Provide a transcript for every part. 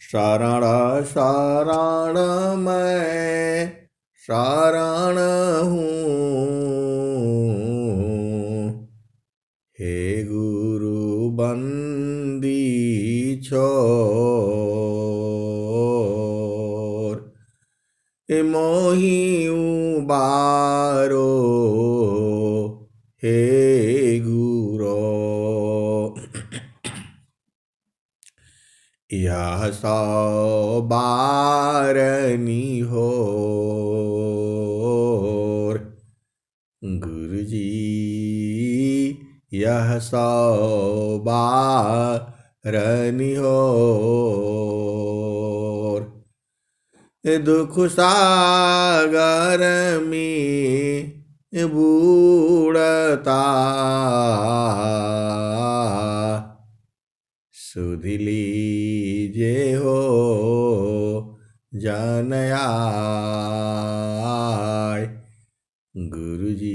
शरण शरण मैं शरण हूँ, हे गुरु बंदी छोर, मोहि उबारो हे गुरो। यह सौ बारनी होर, गुरुजी यह सौ बारनी होर, दुख सागर में बूढ़ता सुध लीजे हो जन आय, गुरुजी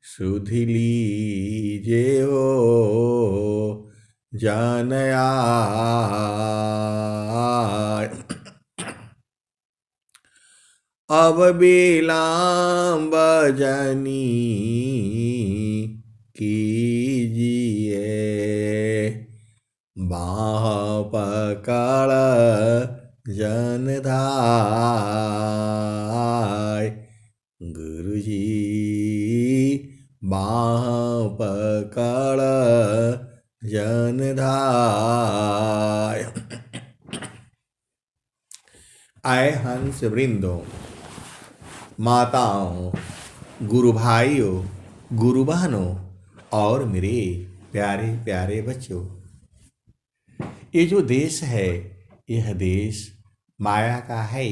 सुध लीजे हो जन आय। अब विलंब जनी कीजिए, बाँह पकड़ जन धाय, गुरुजी बाँह पकड़ जन धाय। आए हंस वृंदों, माताओं, गुरु भाइयों, गुरु बहनों और मेरे प्यारे प्यारे बच्चों, ये जो देश है, यह देश माया का है।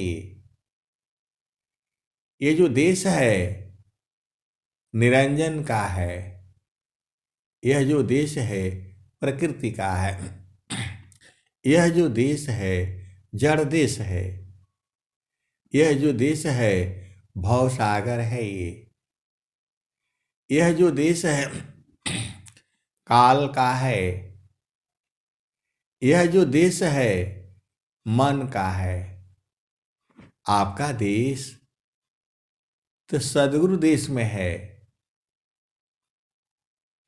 ये जो देश है निरंजन का है। यह जो देश है प्रकृति का है। यह जो देश है जड़ देश है। यह जो देश है भवसागर है। यह जो देश है काल का है। यह जो देश है मन का है। आपका देश तो सद्गुरु देश में है,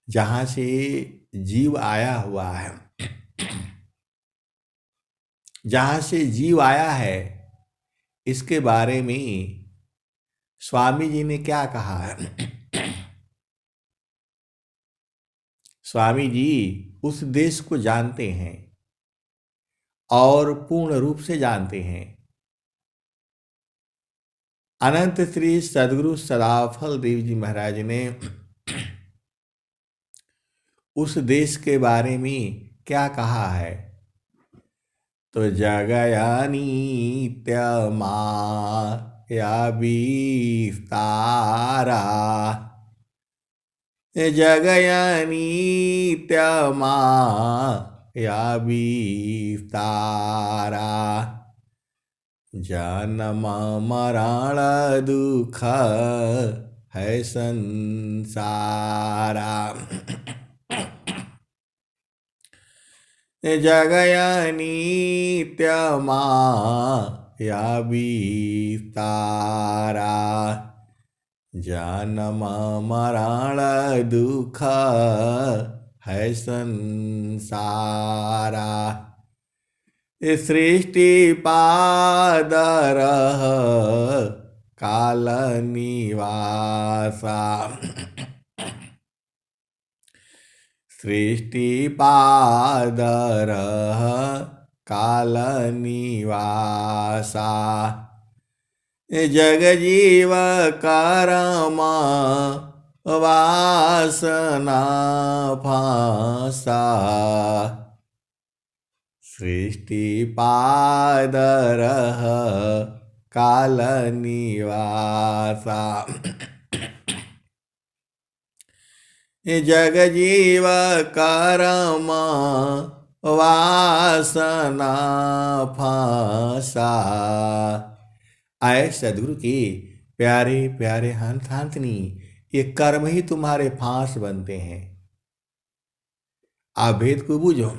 जहां से जीव आया हुआ है। जहां से जीव आया है, इसके बारे में स्वामी जी ने क्या कहा है? स्वामी जी उस देश को जानते हैं और पूर्ण रूप से जानते हैं। अनंत श्री सद्गुरु सदाफल देव जी महाराज ने उस देश के बारे में क्या कहा है? तो जगया नित्य माया विस्तारा, जगया नित्य माया विस्तारा, जन्म मरण दुख है संसारा। जगया नित्य माया विस्तारा, जन्म मरण दुख है संसारा। सृष्टि पादर काल निवासा, सृष्टि पादर काल निवासा, जग जीव कर्म वासना फांसा, सृष्टि पादर काल निवासा। जग जीव कर्म वासना फांसा। आए सदगुरु के प्यारे प्यारे हंस हंसनी, ये कर्म ही तुम्हारे फांस बनते हैं। आप भेद को बूझो।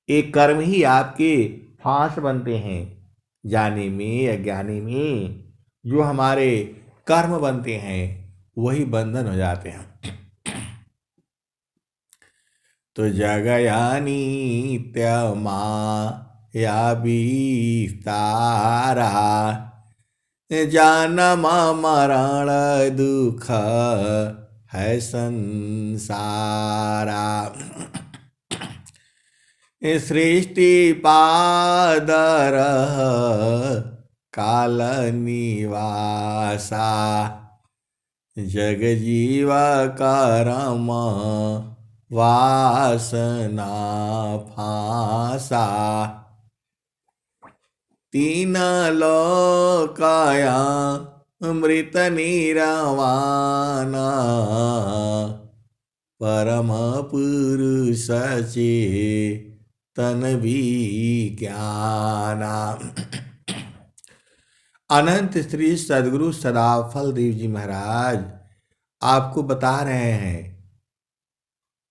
ये कर्म ही आपके फांस बनते हैं। जाने में अज्ञाने में जो हमारे कर्म बनते हैं वही बंधन हो जाते हैं। तो जगया नित्यमा या विस्तारा जन्म मरण दुख है संसारा। सृष्टि पादर काल निवासा जग जीव कर्म वासना फांसा। तीन लोकाया मृत निरवाना परम पुरुष चेतन विज्ञाना। अनंत श्री सद्गुरु सदाफल देव जी महाराज आपको बता रहे हैं,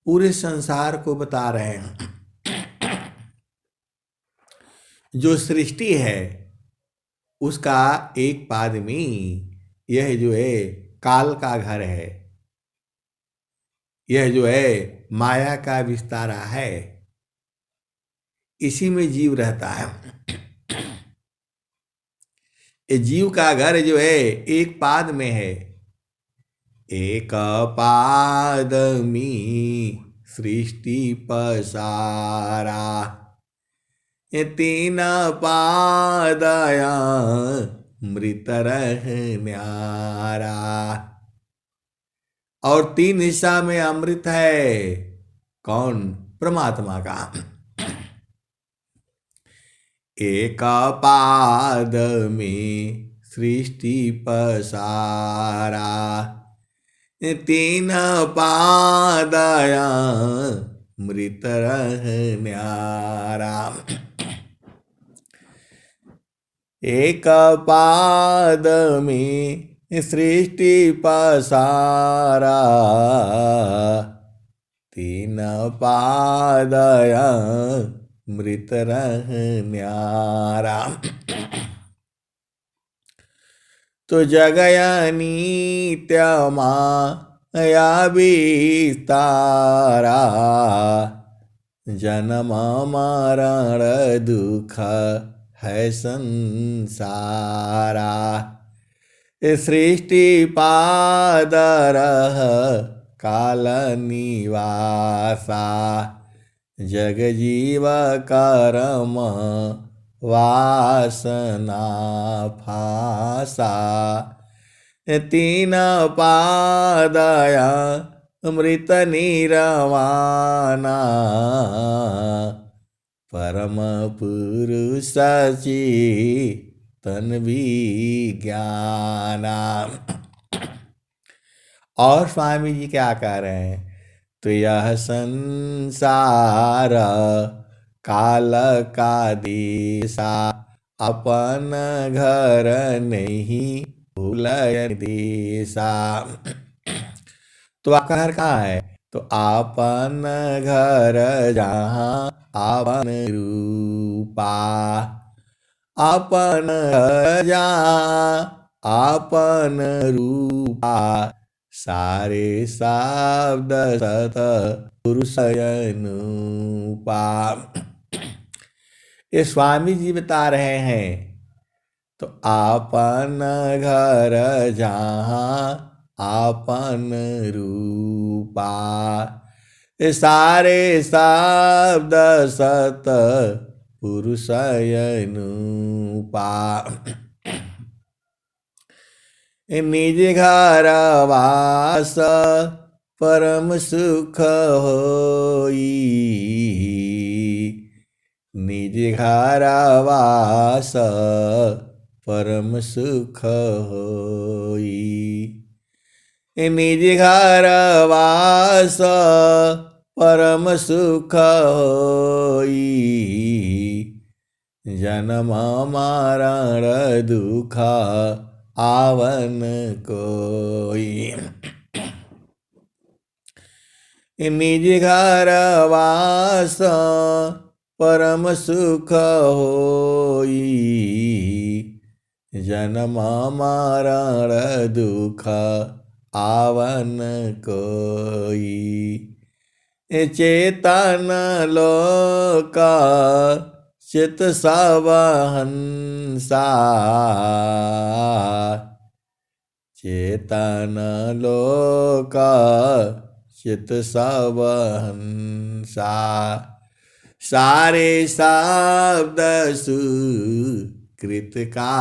पूरे संसार को बता रहे हैं। जो सृष्टि है उसका एक पाद में यह जो है काल का घर है, यह जो है माया का विस्तारा है, इसी में जीव रहता है। ये जीव का घर जो है एक पाद में है। एक पाद में सृष्टि पसारा तीन पादया मृत रह न्यारा। और तीन हिस्सा में अमृत है, कौन? परमात्मा का। एक पाद में सृष्टि पसारा तीन पादया मृत रह न्यारा। एक पाद में सृष्टि पसारा तीन पादया मृत रह न्यारा। तो जगया नित्यमा या विस्तारा जन्म मरण दुख है संसारा। सृष्टि पादर काल निवासा जग जीव कर्म वासना फांसा। तीन पादया मृत निरवाना परम पुरुष चेतन विज्ञाना। और स्वामी जी क्या कह रहे हैं? तो यह संसार काल का देशा अपन घर नहीं भूलय देशा। तो आपका घर कहाँ है? तो आपन घर जहाँ आपन रूपा। आपन घर जहाँ आपन रूपा सारे शब्द सत पुरुषयनुपा। ये स्वामी जी बता रहे हैं। तो आपन घर जहाँ आपन रूपा सारे शब्द सत पुरुषयनुपा। निज घर वास परम सुख होई। निज घर वास परम सुख होई। निज घर वास परम सुख होई। जन्म मरण दुख आवन कोई। निज घर वास परम सुख होई, जन्म मरण दुख आवन कोई। चेतन लोक चित सब हंसा, चेतन लोक चित सब हंसा। सारे शब्द सुकृत का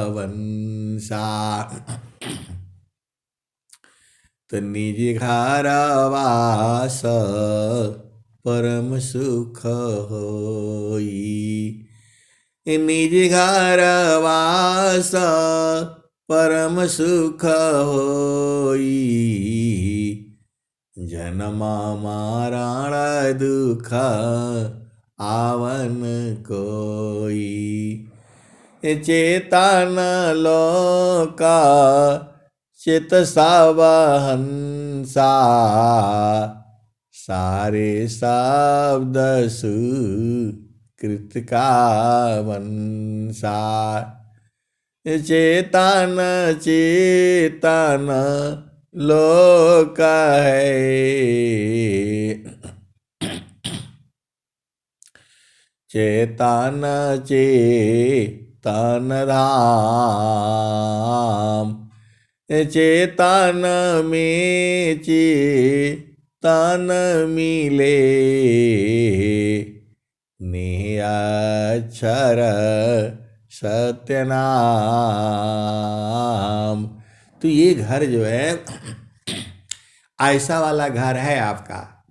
वंशा। तो निज घर वास परम सुख होई, निज घर वास परम सुख होई, जन्म मरण दुख आवन कोई। चेतन लोक चित सब हंसा, सारे शब्द सुकृत का वंशा। चेतन चेतन लोक है, चेतन चेतन धाम, चेतन में चेतन मिले, निअक्षर सत्य नाम। तो ये घर जो है ऐसा वाला घर है आपका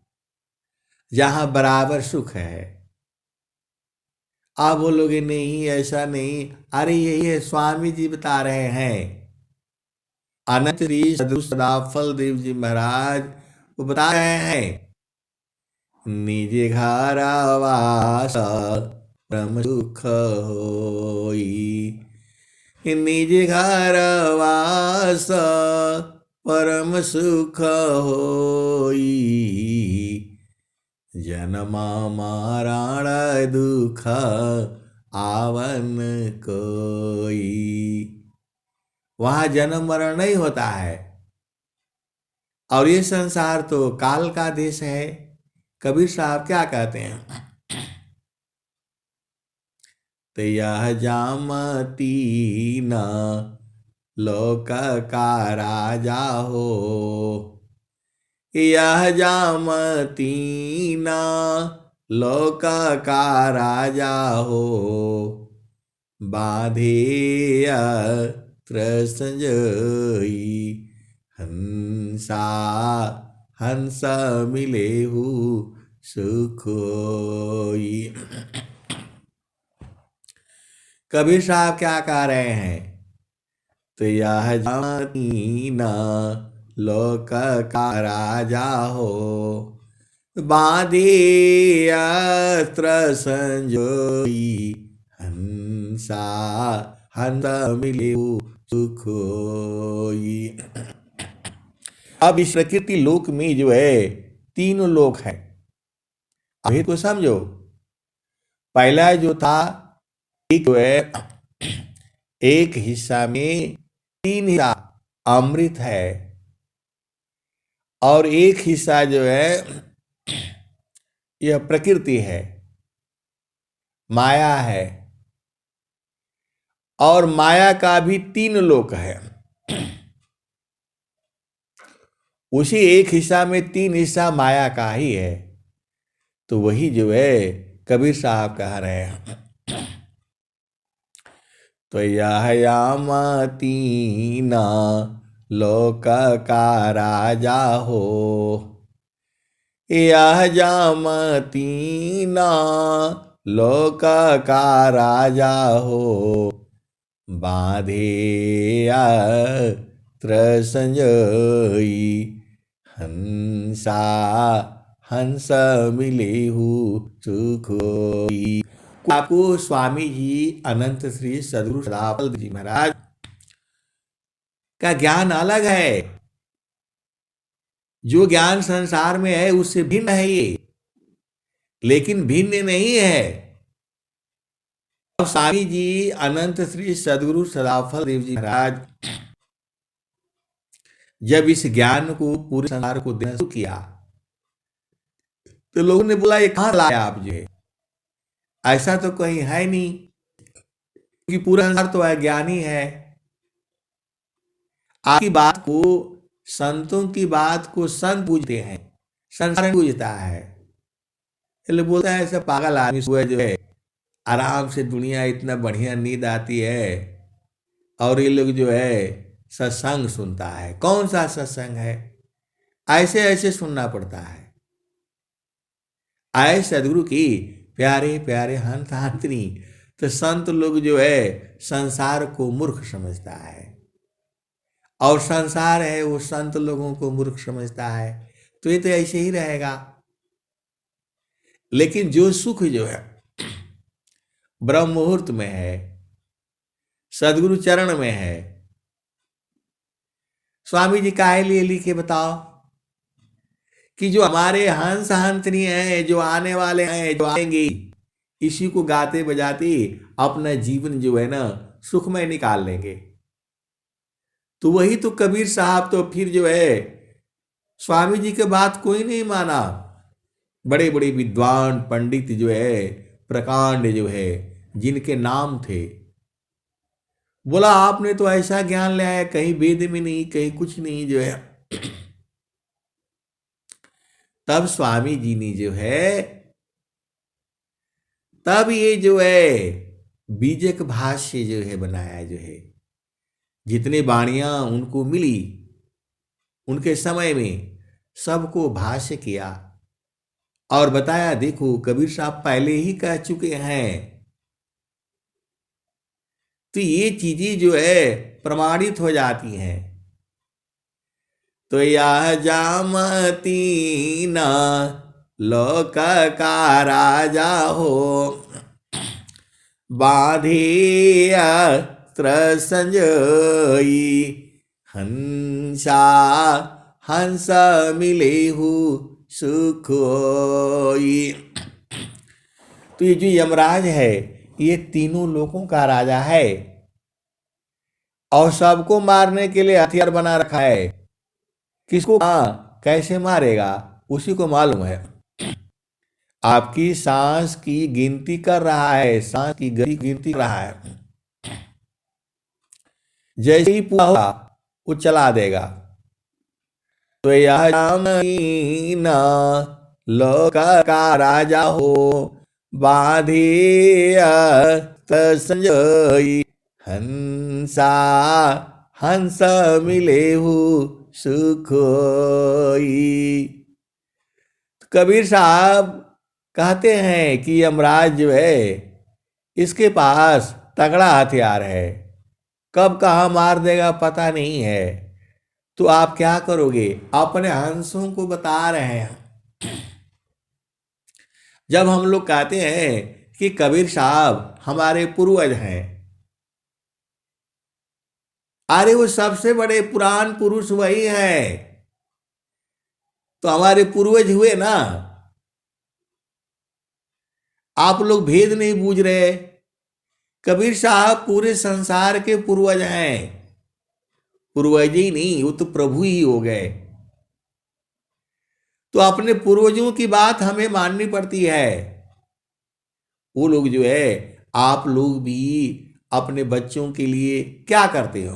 जहां बराबर सुख है। आप बोलोगे नहीं ऐसा नहीं, अरे यही है, स्वामी जी बता रहे हैं। अनंत श्री सदगुरु सदाफल देव जी महाराज वो बता रहे हैं, निज घर वास परम सुख होई, निज घर वास परम सुख होई, जन्म मरण दुख आवन कोई। वहां जन्म मरण नहीं होता है। और ये संसार तो काल का देश है। कबीर साहब क्या कहते हैं, तो यह जामती न लोक का राजा हो, यह जामती न लोक का राजा हो, बाधे संजोई, हंसा हंस मिले हु सुखोई। कबीर साहब क्या कह रहे हैं, तो यह जानी न लोक का राजा हो, बांधे अस्त्र संजोई, हंसा हंस मिले सुख होई। अब इस प्रकृति लोक में जो है तीनों लोक है। अभी तो समझो, पहला जो था एक जो है, एक हिस्सा में तीन हिस्सा अमृत है, और एक हिस्सा जो है यह प्रकृति है, माया है। और माया का भी तीन लोक है। उसी एक हिस्सा में तीन हिस्सा माया का ही है। तो वही जो है कबीर साहब कह रहे हैं, तो यह यामतीना लोक का राजा हो, यह जामतीना लोक का राजा हो, बांधे अस्त्र संजोई, हंसा हंस मिले हु सुख होई। आपको स्वामी जी अनंत श्री सदगुरु सदाफल जी महाराज का ज्ञान अलग है। जो ज्ञान संसार में है उससे भिन्न है ये। लेकिन भिन्न नहीं है। अब स्वामी जी अनंत श्री सदगुरु सदाफल देव जी महाराज जब इस ज्ञान को पूरे संसार को देना शुरू किया, तो लोगों ने बोला ये कहाँ लाया आप जो है, ऐसा तो कहीं है नहीं, क्योंकि पूरा संसार तो अज्ञानी है। आपकी बात को, संतों की बात को संत पूजते हैं, संसार पूजता है। इसलिए बोलता है ऐसा पागल आदमी सुबह जो है आराम से, दुनिया इतना बढ़िया नींद आती है और ये लोग जो है सत्संग सुनता है। कौन सा सत्संग है, ऐसे ऐसे सुनना पड़ता है। आए सदगुरु की प्यारे प्यारे हंत हंतनी, तो संत लोग जो है संसार को मूर्ख समझता है, और संसार है वो संत लोगों को मूर्ख समझता है। तो ये तो ऐसे ही रहेगा। लेकिन जो सुख जो है ब्रह्म मुहूर्त में है, सदगुरु चरण में है। स्वामी जी काहे लिए लिखे बताओ कि जो हमारे हंस हंसनी है, जो आने वाले हैं, जो आएंगे, इसी को गाते बजाते अपना जीवन जो है ना सुखमय निकाल लेंगे। तो वही तो कबीर साहब तो फिर जो है स्वामी जी के बात कोई नहीं माना। बड़े बड़े विद्वान पंडित जो है, प्रकांड जो है, जिनके नाम थे, बोला आपने तो ऐसा ज्ञान लिया है, कहीं वेद में नहीं, कहीं कुछ नहीं जो है। तब स्वामी जी ने जो है, तब ये जो है बीजक भाष्य जो है बनाया, जो है जितने वाणियां उनको मिली उनके समय में सबको भाष्य किया और बताया देखो कबीर साहब पहले ही कह चुके हैं। तो ये चीजें जो है प्रमाणित हो जाती हैं। तो यह जामती न लोक का राजा हो, बांधे अस्त्र संजयी, हंसा हंस मिले हु सुख होई। तो ये जो यमराज है ये तीनों लोगों का राजा है और सबको मारने के लिए हथियार बना रखा है। किसको कैसे मारेगा उसी को मालूम है। आपकी सांस की गिनती कर रहा है, सांस की गिनती कर रहा है। जैसे ही पूरा होगा वो चला देगा। तो यह न लोक का राजा हो, बांधे संजयी, हंसा हंस मिले हु सुख होई। कबीर साहब कहते हैं कि यमराज जो है इसके पास तगड़ा हथियार है, कब कहाँ मार देगा पता नहीं है। तो आप क्या करोगे, अपने हंसों को बता रहे हैं। जब हम लोग कहते हैं कि कबीर साहब हमारे पूर्वज हैं, अरे वो सबसे बड़े पुरान पुरुष वही हैं, तो हमारे पूर्वज हुए ना। आप लोग भेद नहीं बूझ रहे। कबीर साहब पूरे संसार के पूर्वज हैं, पूर्वज ही नहीं, वो तो प्रभु ही हो गए। तो अपने पूर्वजों की बात हमें माननी पड़ती है। वो लोग जो है, आप लोग भी अपने बच्चों के लिए क्या करते हो,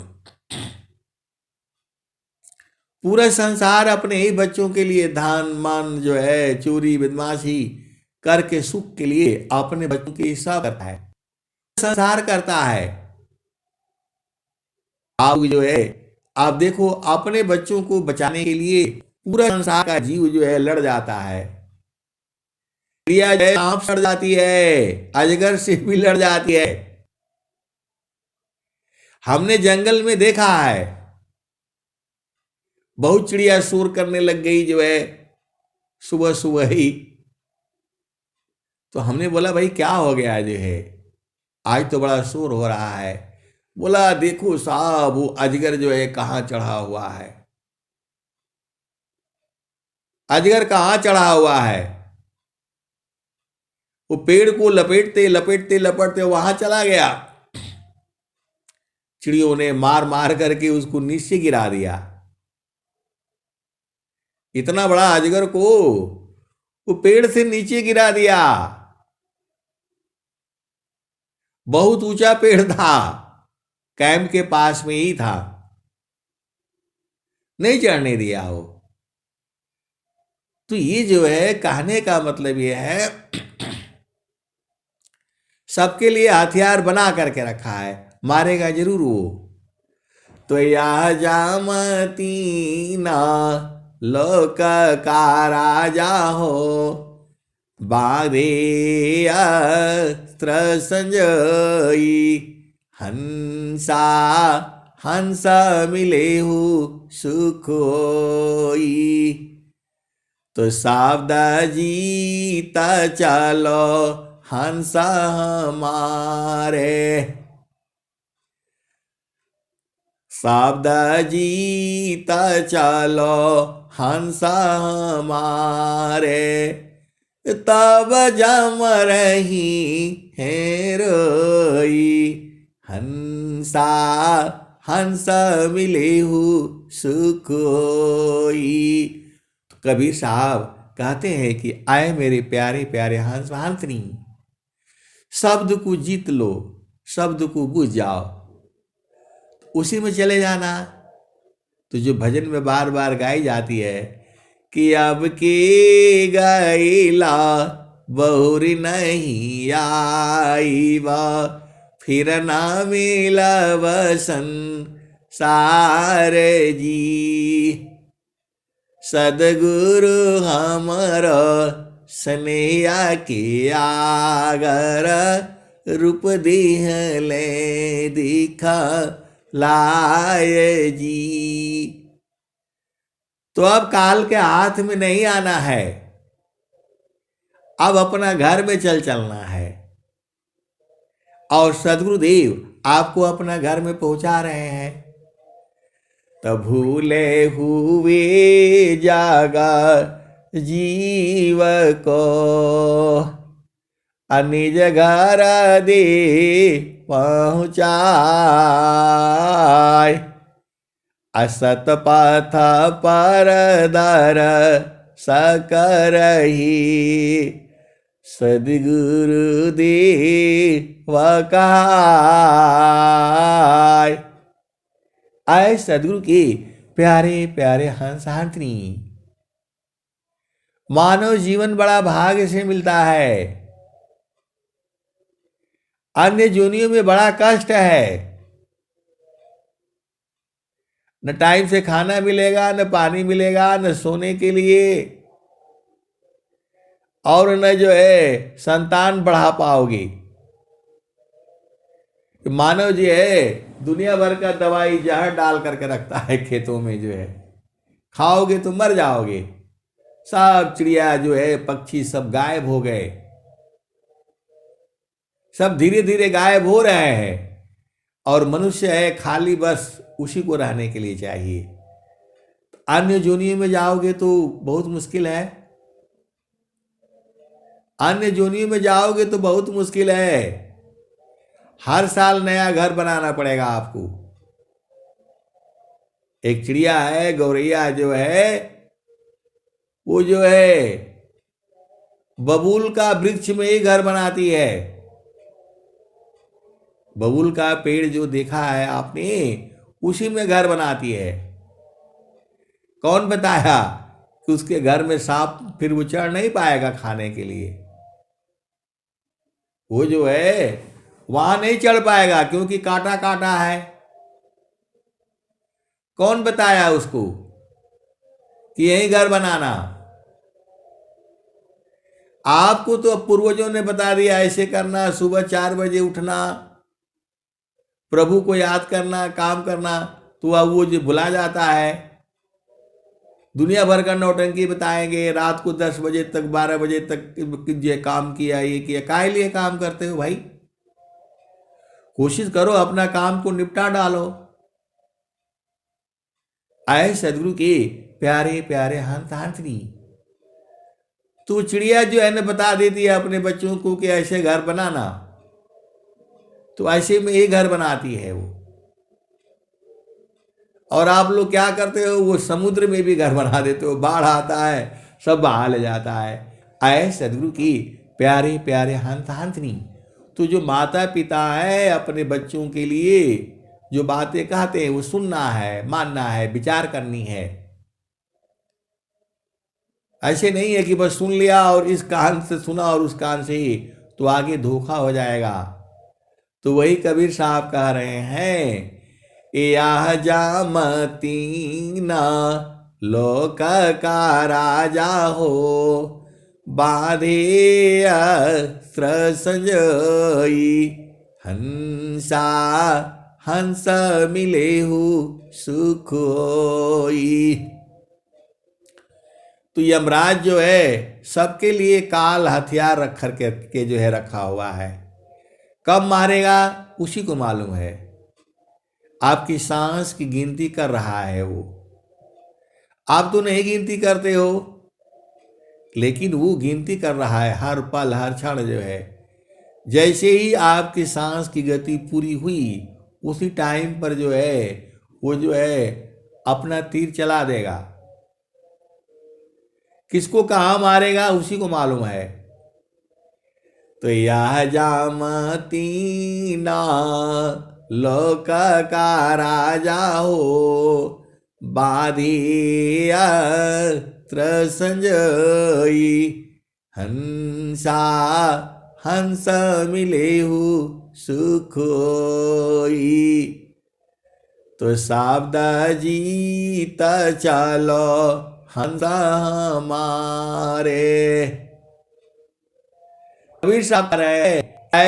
पूरा संसार अपने ही बच्चों के लिए धान मान जो है चोरी बदमाशी करके सुख के लिए अपने बच्चों के लिए सब करता है, संसार करता है। आप जो है आप देखो अपने बच्चों को बचाने के लिए पूरा संसार का जीव जो है लड़ जाता है। चिड़िया जो है सांप लड़ जाती है, अजगर से भी लड़ जाती है। हमने जंगल में देखा है बहुत चिड़िया शोर करने लग गई जो है सुबह सुबह ही। तो हमने बोला भाई क्या हो गया जो है, आज तो बड़ा शोर हो रहा है। बोला देखो साहब वो अजगर जो है कहाँ चढ़ा हुआ है, अजगर कहाँ चढ़ा हुआ है। वो पेड़ को लपेटते लपेटते लपेटते वहां चला गया। चिड़ियों ने मार मार करके उसको नीचे गिरा दिया। इतना बड़ा अजगर को वो पेड़ से नीचे गिरा दिया। बहुत ऊंचा पेड़ था, कैंप के पास में ही था, नहीं चढ़ने दिया वो। तो ये जो है कहने का मतलब ये है, सबके लिए हथियार बना करके रखा है, मारेगा जरूर वो। तो यह जामती ना लोक का राजा हो, बारे अस्त्र संजयी, हंसा हंस मिले हो सुख होई। तो सावधान जीता चलो हंस हमारे, सावधान जीता चलो हंस हमारे, तब जम रही है रोई, हंसा हंस मिले हो सुख होई। तो कबीर साहब कहते हैं कि आए मेरे प्यारे प्यारे हंस हंसनी, शब्द को जीत लो, शब्द को बुझ जाओ, उसी में चले जाना। तो जो भजन में बार बार गाई जाती है कि अब की गैला बहुरी नहीं आई वा, फिर ना मिला वसन सारे जी, सदगुरु हमारा स्नेहा के आगर, रूप देह ले दिखा लाए जी। तो अब काल के हाथ में नहीं आना है, अब अपना घर में चलना है। और सदगुरुदेव आपको अपना घर में पहुंचा रहे हैं। तो भूले हुए जागा जीव को, निज घर दे पहुँचाए, असत पथ पर दर सकरही, सदगुरु देव कहाय। आए सदगुरु के प्यारे प्यारे हंस हंसनी, मानव जीवन बड़ा भाग्य से मिलता है, अन्य जोनियों में बड़ा कष्ट है। न टाइम से खाना मिलेगा, न पानी मिलेगा, न सोने के लिए, और न जो है संतान बढ़ा पाओगे। मानव जो है दुनिया भर का दवाई जहर डाल करके रखता है खेतों में, जो है खाओगे तो मर जाओगे। सब चिड़िया जो है पक्षी सब गायब हो गए, सब धीरे धीरे गायब हो रहे हैं, और मनुष्य है खाली बस उसी को रहने के लिए चाहिए। अन्य जोनियों में जाओगे तो बहुत मुश्किल है, अन्य जोनियों में जाओगे तो बहुत मुश्किल है। हर साल नया घर बनाना पड़ेगा आपको। एक चिड़िया है गौरैया, जो है वो जो है बबूल का वृक्ष में ही घर बनाती है। बबूल का पेड़ जो देखा है आपने, उसी में घर बनाती है। कौन बताया कि उसके घर में सांप फिर वो चढ़ नहीं पाएगा खाने के लिए? वो जो है वहां नहीं चढ़ पाएगा क्योंकि कांटा कांटा है। कौन बताया उसको कि यही घर बनाना? आपको तो पूर्वजों ने बता दिया ऐसे करना, सुबह 4 बजे उठना, प्रभु को याद करना, काम करना। तो अब वो जो भुला जाता है, दुनिया भर का नौटंकी बताएंगे, रात को 10 बजे तक 12 बजे तक ये काम किया, ये किया। काहे लिए काम करते हो भाई? कोशिश करो अपना काम को निपटा डालो। आए सदगुरु के प्यारे प्यारे हंस हंसनी, तो चिड़िया जो है ना बता देती है अपने बच्चों को कि ऐसे घर बनाना, तो ऐसे में एक घर बनाती है वो। और आप लोग क्या करते हो, वो समुद्र में भी घर बना देते हो, बाढ़ आता है सब बहा ले जाता है। आए सदगुरु की प्यारे प्यारे हंत हंतनी, तो जो माता पिता है अपने बच्चों के लिए जो बातें कहते हैं वो सुनना है, मानना है, विचार करनी है। ऐसे नहीं है कि बस सुन लिया और इस कान से सुना और उस कान से ही, तो आगे धोखा हो जाएगा। तो वही कबीर साहब कह रहे हैं, या जामती न लोक का राजा हो, बाधे अस्त्र संजयी, हंसा हंस मिले हु सुख होई। तो यमराज जो है सबके लिए काल हथियार रख कर के जो है रखा हुआ है। कब मारेगा उसी को मालूम है। आपकी सांस की गिनती कर रहा है वो, आप तो नहीं गिनती करते हो, लेकिन वो गिनती कर रहा है हर पल हर क्षण जो है। जैसे ही आपकी सांस की गति पूरी हुई उसी टाइम पर जो है वो जो है अपना तीर चला देगा। किसको कहाँ मारेगा उसी को मालूम है। तो यह जामती ना लोक का राजा हो, बाधी अस्त्र संजयी, हंसा हंस मिले हु सुख होई। तो शाब्द जीत चलो हंसा हमारे। कबीर साहब कह रहे हैं,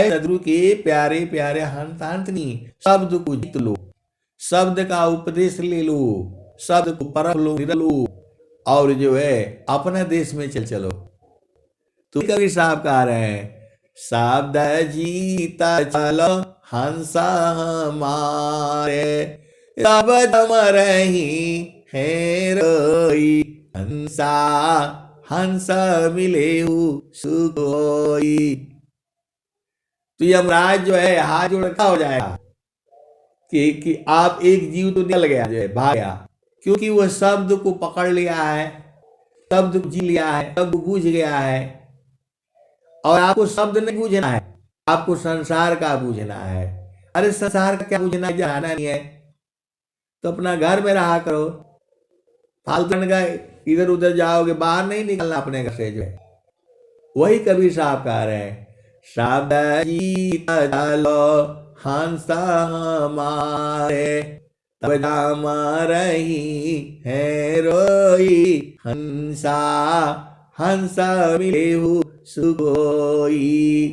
सदगुरु के प्यारे प्यारे हंत हंतनी, शब्द को जीत लो, शब्द का उपदेश ले लो, शब्द को परख लो, लो और जो है अपने देश में चलो। तो कबीर साहब कह रहे हैं, शब्द जीता चलो हंसा हमारे, तब दम रही है रोई, हंसा हंस मिले सुख होई। तो यमराज जो है हाथ जोड़ रखा हो जाएगा कि आप एक जीव तो निकल गया जो है, भाग गया, क्योंकि वह शब्द को पकड़ लिया है, शब्द को जी लिया है, शब्द बूझ गया है। और आपको शब्द नहीं बूझना है, आपको संसार का बूझना है। अरे संसार का क्या बूझना है, जाना नहीं है तो अपना घर में रहा करो, फालतू का इधर उधर जाओगे, बाहर नहीं निकलना अपने घर से जो है। वही कबीर साहब कह रहे हैं, शब्द जीत चलो हंसा हमारे, तब जाम रही है रोई, हंसा हंसा मिले हु सुख होई।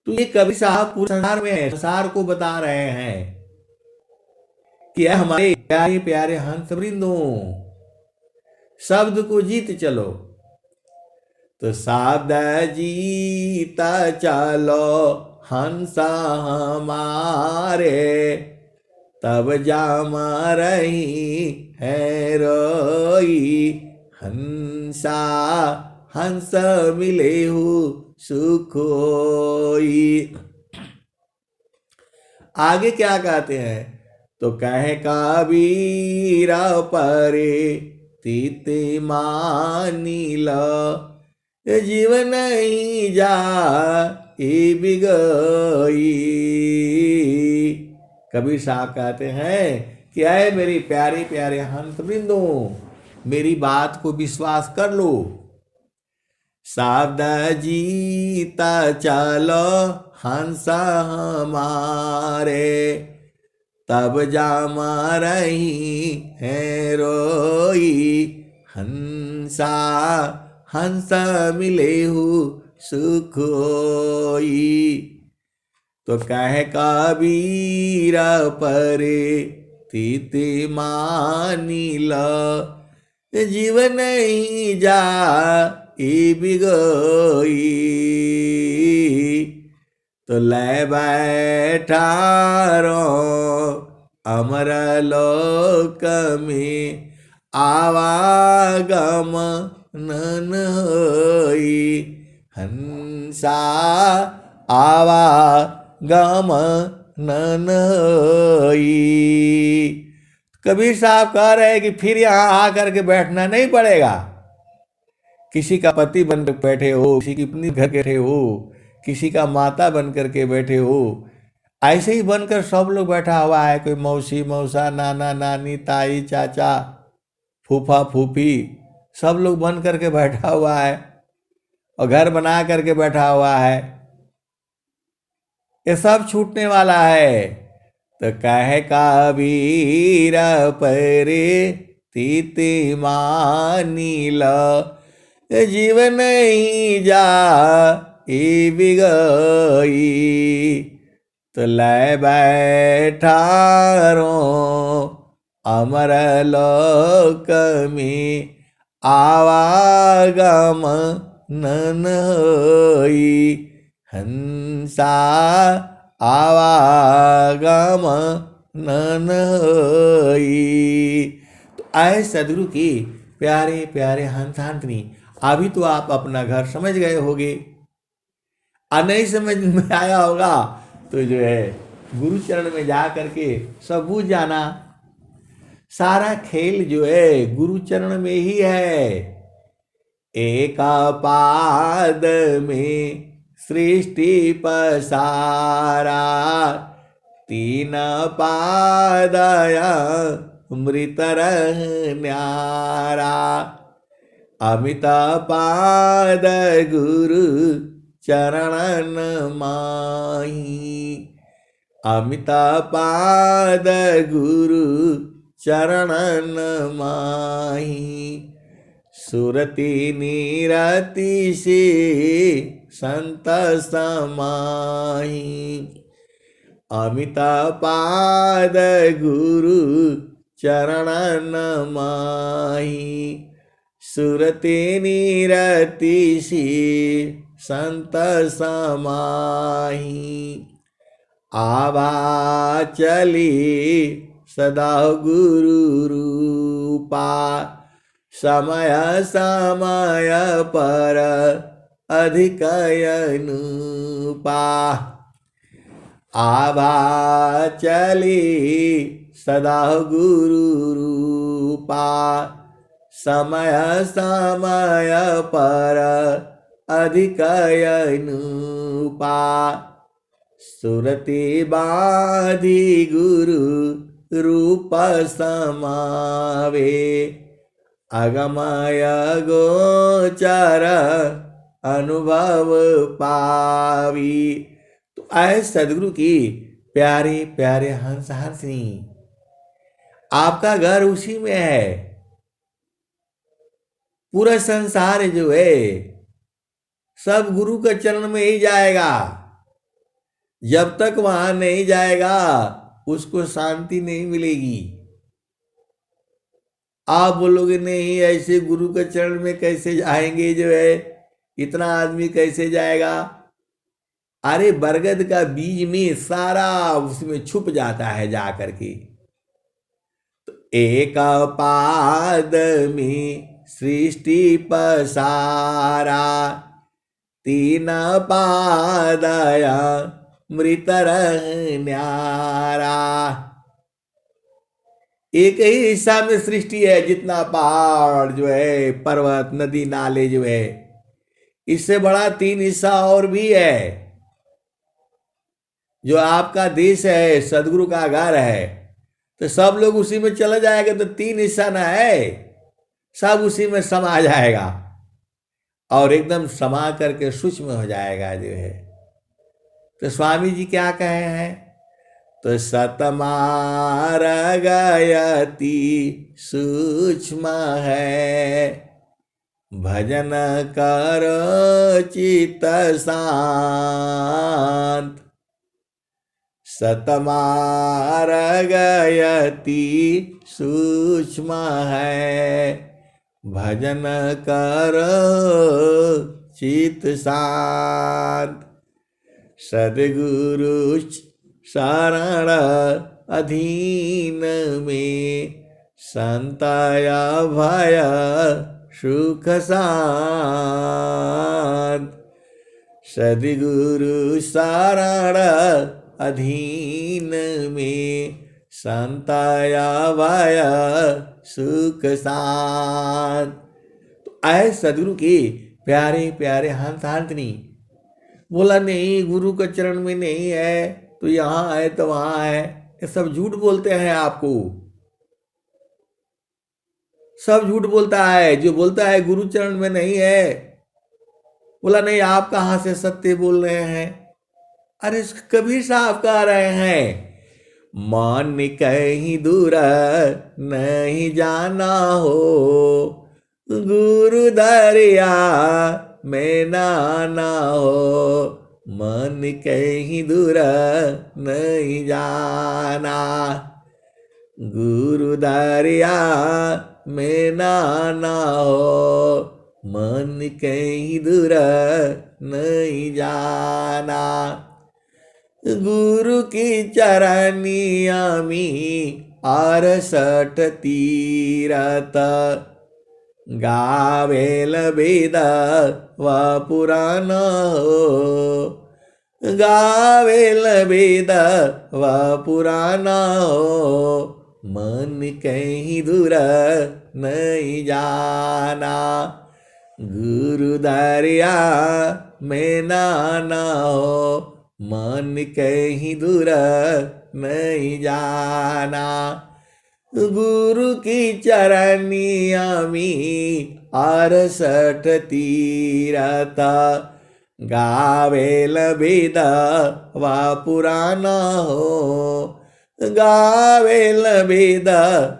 तो ये कबीर साहब पूरे संसार में है, संसार को बता रहे हैं कि हमारे प्यारे प्यारे हंस वृंदों, शब्द को जीत चलो। तो शब्द जीता चलो हंसा हमारे, तब जाम रही है रोई, हंसा हंस मिले हु सुख होई। आगे क्या कहते हैं, तो कहे कबीर परे तीते मानिल, जीवन नहीं जा ए बिगई। कबीर साहब कहते हैं कि आए मेरे प्यारे प्यारे हंस वृंदों, मेरी बात को विश्वास कर लो। शब्द जीता चलो हंसा हमारे, तब जाम रही है रोई, हंसा हंस मिले हु सुख होई। तो कह कबीर परे तीते मानिल, जीवन नहीं जा ए बिगई। तो ले बैठा रो अमर लोक में, आवागम नन होई, हंसा आवा गम नन होई। कबीर साहब कह रहे हैं कि फिर यहाँ आकर के बैठना नहीं पड़ेगा। किसी का पति बनकर बैठे हो, किसी की पत्नी घर बैठे हो, किसी का माता बन करके बैठे हो, ऐसे ही बनकर सब लोग बैठा हुआ है। कोई मौसी मौसा, नाना नानी, ताई चाचा, फूफा फूफी, सब लोग बन करके बैठा हुआ है और घर बना करके बैठा हुआ है। ये सब छूटने वाला है। तो कहे कबीर परे तीति मानी लो, जीवन ही जा ई बिगई। तो ले बैठारो अमर लोक में, आवागम नन होई, हंसा आवागम नन होई। तो आए सदगुरु की प्यारे प्यारे हंसांतनी, अभी तो आप अपना घर समझ गए होगे, नहीं समझ में आया होगा तो जो है गुरु चरण में जा करके सब बूझ जाना। सारा खेल जो है गुरु चरण में ही है। एक पाद में सृष्टि पसारा, तीन पादया मृत न्यारा। अमित पाद गुरु चरणन माही, अमित पाद गुरु चरणन माही। सुरति निरति से संत समाही, अमित पाद गुरु चरणन माही। सुरति निरति से संत समाही, आवा चली सदा गुरु रूपा। समय समय पर अधिक अनुपा, आवा चली सदा गुरु रूपा। समय समय पर अधिक अनुपा, सुरति बाधी गुरु रूप समावे। अगमय गोचर अनुभव पावी। तो आए सदगुरु की प्यारे प्यारे हंस हंसनी, आपका घर उसी में है। पूरा संसार जो है सब गुरु के चरण में ही जाएगा। जब तक वहां नहीं जाएगा उसको शांति नहीं मिलेगी। आप बोलोगे नहीं ऐसे गुरु के चरण में कैसे जाएंगे, जो है इतना आदमी कैसे जाएगा। अरे बरगद का बीज में सारा उसमें छुप जाता है जा करके। तो एक पाद में सृष्टि पसारा, तीन पादया मृत न्यारा। एक ही हिस्सा में सृष्टि है, जितना पहाड़ जो है, पर्वत, नदी, नाले जो है, इससे बड़ा 3 हिस्सा और भी है। जो आपका देश है, सदगुरु का घर है, तो सब लोग उसी में चले जाएंगे तो 3 हिस्सा ना है, सब उसी में समा जाएगा और एकदम समा करके सूक्ष्म हो जाएगा जो है। तो स्वामी जी क्या कहे हैं, तो सतमार गयति सूक्ष्म है, भजन करो चित शांत। सतमार गयति सूक्ष्म है, भजन करो चित शांत। सद्गुरु शरण अधीन में, संतया भय सुख शांत। सद्गुरु शरण अधीन में संताया वाया सुख शांत। तो आए सदगुरु के प्यारे प्यारे हंस हंसनी। बोला नहीं गुरु के चरण में नहीं है तो यहाँ है तो वहाँ है, ये सब झूठ बोलते हैं आपको। सब झूठ बोलता है जो बोलता है गुरु चरण में नहीं है। बोला नहीं आप कहाँ से सत्य बोल रहे हैं। अरे कबीर साहब कह रहे हैं मान कहीं दूर नहीं जाना हो, गुरु दरिया में नाना हो। मन कहीं दूर नहीं जाना, गुरु दरिया में नाना हो। मन कहीं दूर नहीं जाना, गुरु की चरनिया में 68 तीरथ। गावेल वेद व पुराण हो, गावेल वेद व पुराण हो। मन कहीं दूर नहीं जाना, गुरु दरिया में नाना हो। मन कहीं दूर नहीं जाना, गुरु की चरनिया में 68 तीरथ। गावेल वेद व पुराण हो, गावेल वेद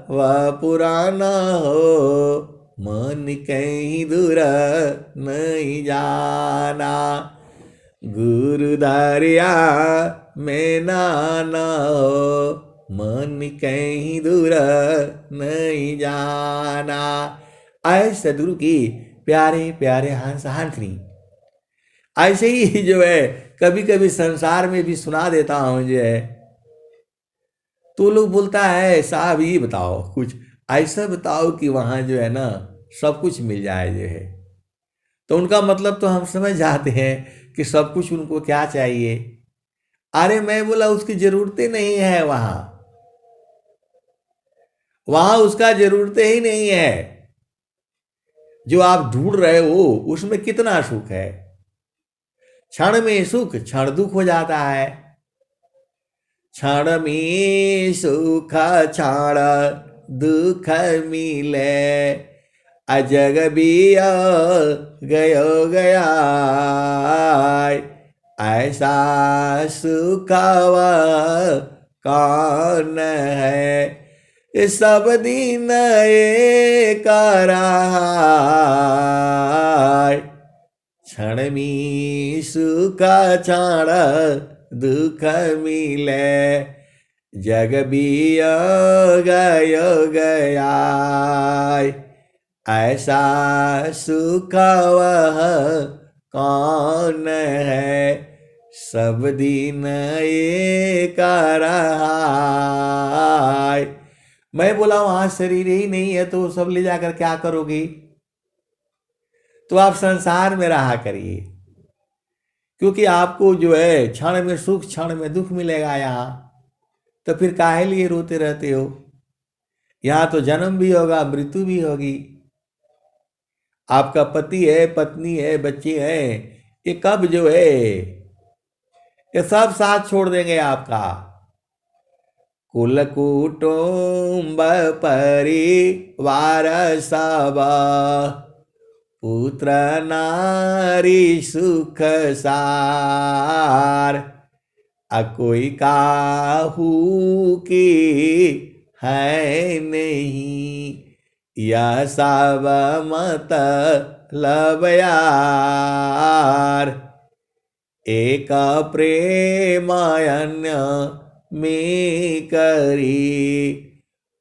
व पुराण हो। मन कहीं दूर नहीं जाना, गुरु दरिया में नाना हो। मन कहीं दूर नहीं जाना। आए सदगुरु की प्यारे प्यारे हंस हंसनी। ऐसे ही जो है कभी कभी संसार में भी सुना देता हूं जो है, तो लोग बोलता है साहब ये बताओ कुछ ऐसा बताओ कि वहां जो है ना सब कुछ मिल जाए जो है। तो उनका मतलब तो हम समझ जाते हैं कि सब कुछ उनको क्या चाहिए। अरे मैं बोला उसकी जरूरतें नहीं है वहां, वहां उसका जरूरतें ही नहीं है। जो आप ढूंढ रहे हो उसमें कितना सुख है। क्षण में सुख क्षण दुख हो जाता है। क्षण में सुख क्षण दुख मिले, अजग भी गयो गया। ऐसा सुख कौन है, सब दिन एक रहा। क्षण में सुख क्षण दुख मिले, जग भी गयो गया। ऐसा सुख वह कौन है, सब दिन एक रहा। मैं बोला वहां शरीर ही नहीं है तो सब ले जाकर क्या करोगे। तो आप संसार में रहा करिए, क्योंकि आपको जो है क्षण में सुख क्षण में दुख मिलेगा यहाँ। तो फिर काहे लिए रोते रहते हो। यहाँ तो जन्म भी होगा मृत्यु भी होगी। आपका पति है पत्नी है बच्चे हैं, ये कब जो है ये सब साथ छोड़ देंगे आपका। कुल कुटुंब परिवार सब, पुत्र नारी सुख सार। कोई काहू की है नहीं, यह सब मतलब यार। एक प्रेम अन्य में करी,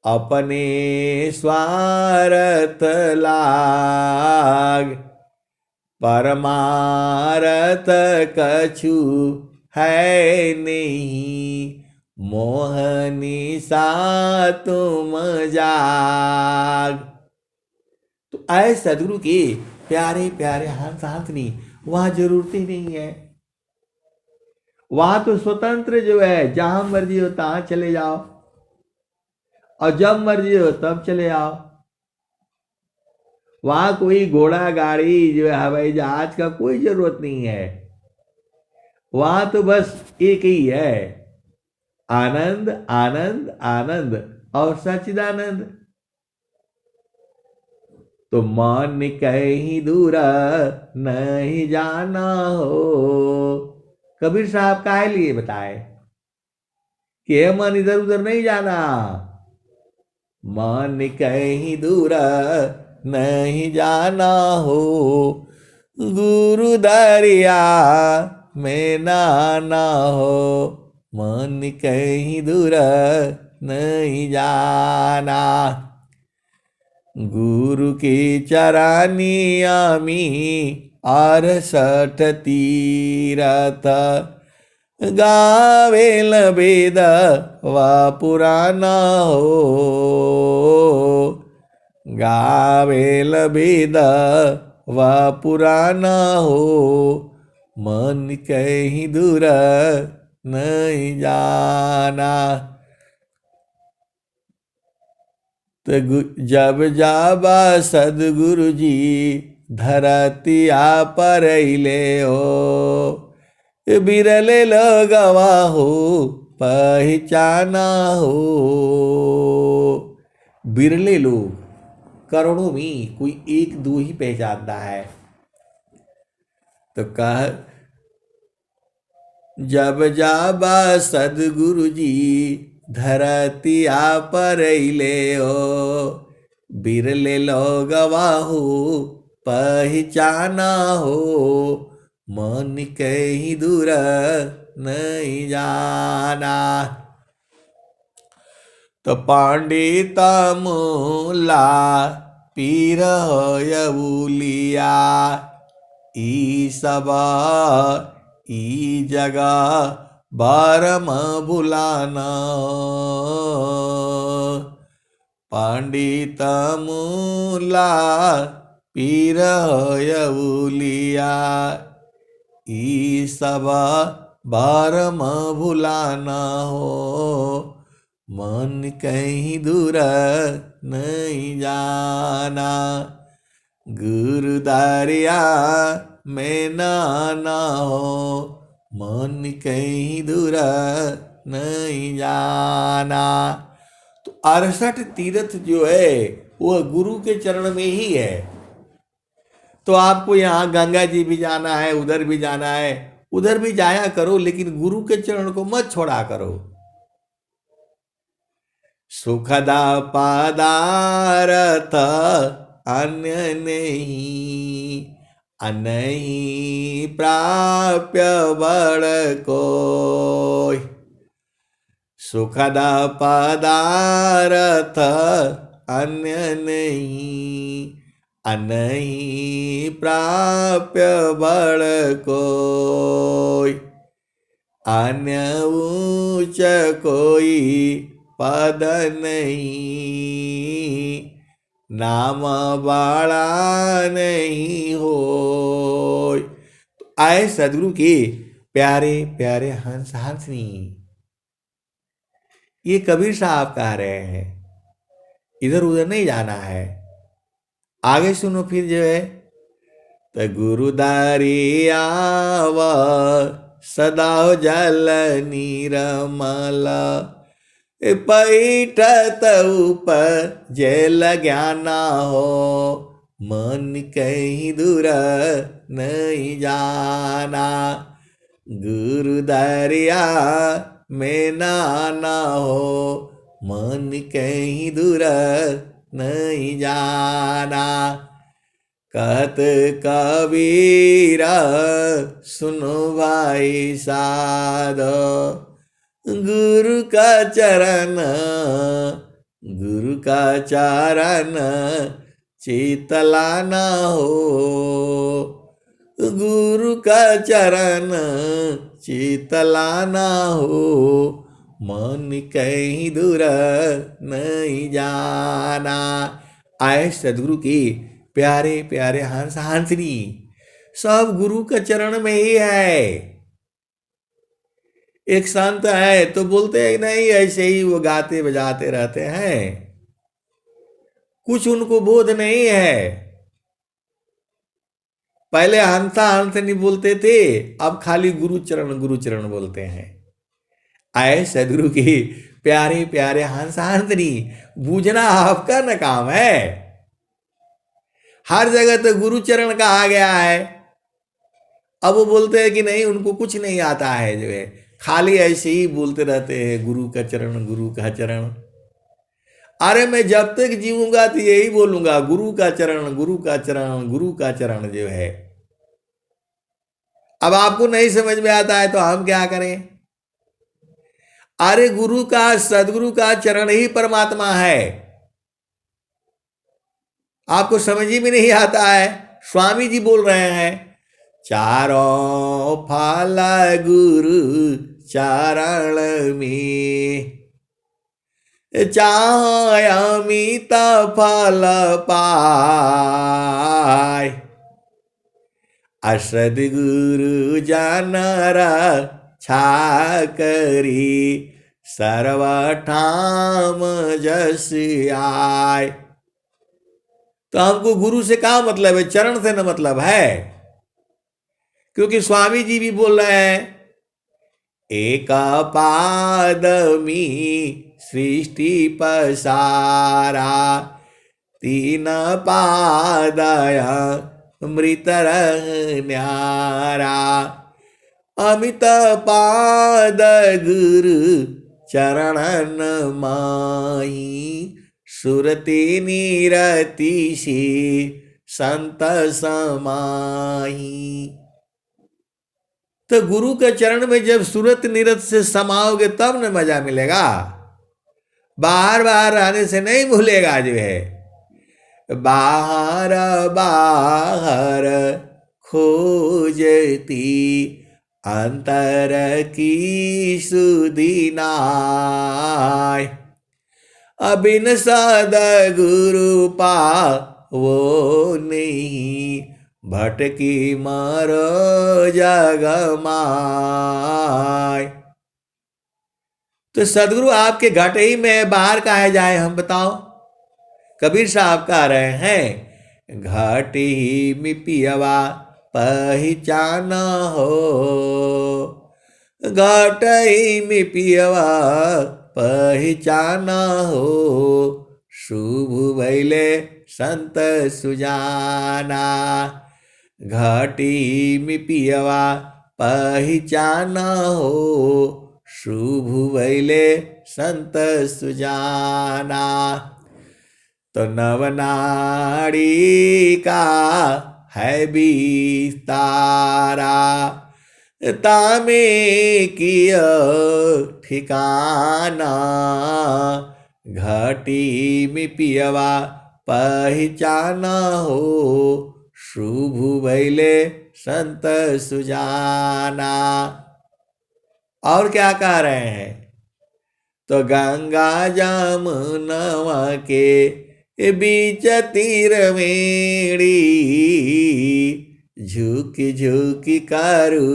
अपने स्वार्थ लाग। परमारथ कछु है नहीं, मोहनी सा तुम जाग। तो तो आए सदगुरु के प्यारे प्यारे हंस हंसनी, वहां जरूरत ही नहीं है। वहां तो स्वतंत्र जो है, जहां मर्जी हो तहां चले जाओ और जब मर्जी हो तब चले आओ। वहां कोई घोड़ा गाड़ी जो है हवाई जहाज का कोई जरूरत नहीं है। वहां तो बस एक ही है, आनंद आनंद आनंद और सच्चिदानंद। तो मन कहीं दूर नहीं जाना हो। कबीर साहब काहे लिए बताए कि ये मन इधर उधर नहीं जाना। मन कहीं दूर नहीं जाना हो, गुरु दरिया में नहाना हो। मन कहीं दूर नहीं जाना, गुरु की चरानिया में 68 तीरथ, गावेल वेद व पुराना हो। गावेल वेद व पुराना हो, मन कहीं दूर नहीं जाना। तो जब जाबा सदगुरु जी धरतिया पर ले हो, बिरले लगवा हो पहचाना हो। बिरले लोग, करोड़ों में कोई एक दो ही पहचानता है। तो कह जब जाबा सदगुरु जी धरतिया पर ले हो, बिरले लोगवा हो पहचाना हो। मन कहीं दूर नहीं जाना। तो पंडिता मूला पीर यबुलिया, ई सब ई जगह बारम भुलाना। पंडित मूला पीर यबुलिया, ई सब बारम भुलाना हो। मन कहीं दूर नहीं जाना, गुरु दरिया में नहाना हो। मन कहीं दूर नहीं जाना। तो 68 तीर्थ जो है वह गुरु के चरण में ही है। तो आपको यहाँ गंगा जी भी जाना है, उधर भी जाना है, उधर भी जाया करो, लेकिन गुरु के चरण को मत छोड़ा करो। सुखदा पदारथ अन्य नहीं, अनहि प्राप्य बड़ कोय। सुखद पदारथ अन्य नहीं, अनहि प्राप्य बड़ कोय। अन्य ऊंच कोई पद नहीं, नाम बाड़ा नहीं हो। तो आए सदगुरु के प्यारे प्यारे हंस हंसनी, ये कबीर साहब कह रहे हैं, इधर उधर नहीं जाना है। आगे सुनो फिर जो है, तो गुरु दरियाव सदा जल नीरमल, पैठत ऊपर जेल ज्ञाना हो। मन कहीं दूर नहीं जाना, गुरु दरिया में नहाना हो। मन कहीं दूर नहीं जाना। कहत कबीरा सुनो भाई साधो, गुरु का चरण, गुरु का चरण चितलाना हो। गुरु का चरण चितलाना हो। मन कहीं दूर नहीं जाना। आए सदगुरु की प्यारे प्यारे हंस हंसनी सब गुरु के चरण में ही है। एक संत है तो बोलते हैं नहीं, ऐसे ही वो गाते बजाते रहते हैं, कुछ उनको बोध नहीं है। पहले हंसा हंस नहीं बोलते थे, अब खाली गुरु चरण बोलते हैं। आए सदगुरु की प्यारे प्यारे हंस हंसनी, बूझना आपका न काम है। हर जगह तो गुरु चरण का आ गया है। अब वो बोलते हैं कि नहीं, उनको कुछ नहीं आता है, जो है खाली ऐसे ही बोलते रहते हैं गुरु का चरण गुरु का चरण। अरे मैं जब तक जीऊंगा तो यही बोलूंगा, गुरु का चरण गुरु का चरण गुरु का चरण जो है। अब आपको नहीं समझ में आता है तो हम क्या करें। अरे गुरु का सदगुरु का चरण ही परमात्मा है, आपको समझ ही में नहीं आता है। स्वामी जी बोल रहे हैं, चारों फल गुरु चरण में, चाहे अमित फल पाए, सद्गुरु जानर छा करी, सर्वठाम जस आय। तो हमको गुरु से क्या मतलब है, चरण से न मतलब है। क्योंकि स्वामी जी भी बोल रहे हैं, एक पाद में सृष्टि पसारा, तीन पादया मृत न्यारा, अमित पाद गुरु चरणन माही, सुरति निरति से संत समाही। तो गुरु के चरण में जब सूरत निरत से समाओगे तब न मजा मिलेगा, बाहर बाहर रहने से नहीं भूलेगा। जो है बाहर बाहर खोजती, अंतर की सुदीनाय, अबिन सद्गुरु पा वो नहीं, भटकी मरो जग माय। तो सदगुरु आपके घट ही में, बाहर काहे जाए हम बताओ। कबीर साहब कह रहे हैं, घट ही में पियवा पहचान हो, घट ही में पियवा पहचान हो, शुभ भैले संत सुजाना, घटी में पियवा पहचान हो, शुभ भैले संत सुजाना। तो नवनाड़ी का है विस्तारा, तामे किया ठिकाना, घटी में पियवा पहचाना हो, शुभ भैले संत सुजाना। और क्या कह रहे हैं, तो गंगा जमुनवा के बीच तीर मेड़ी, झुकी झुकी करू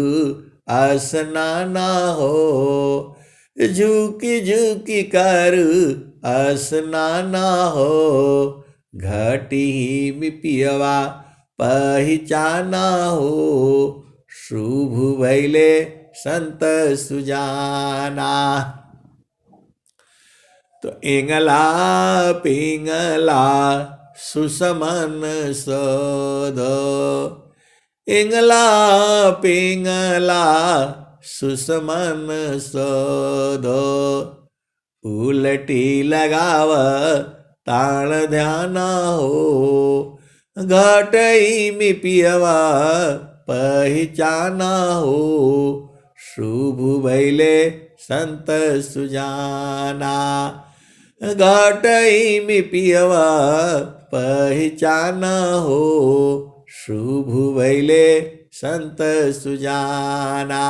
स्नाना हो, झुकी झुकी करू स्नाना हो, घटी में पियवा पहचाना हो, शुभ भैले संत सुजाना। तो इंगला पिंगला सुसमन सोदो, इंगला पिंगला सुसमन सोदो, उलटी लगाव ताण ध्यान हो, घटई में पियवा पहचाना हो, शुभ भैले संत सुजाना, घटई में पियवा पहचाना हो, शुभ भैले संत सुजाना।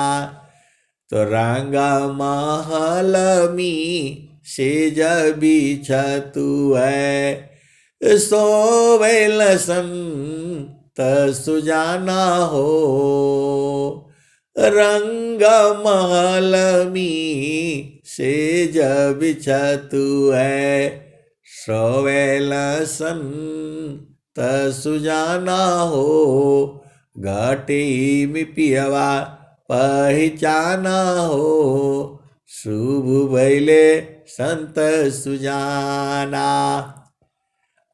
तो रंगा महल मी से जब बिछतु है, सोवेल संत सुजाना हो। रंग महल में से जब बिछतु है, सोवेल संत सुजाना हो। घाटी में पियवा पहचाना हो, शुभ भैले संत सुजाना।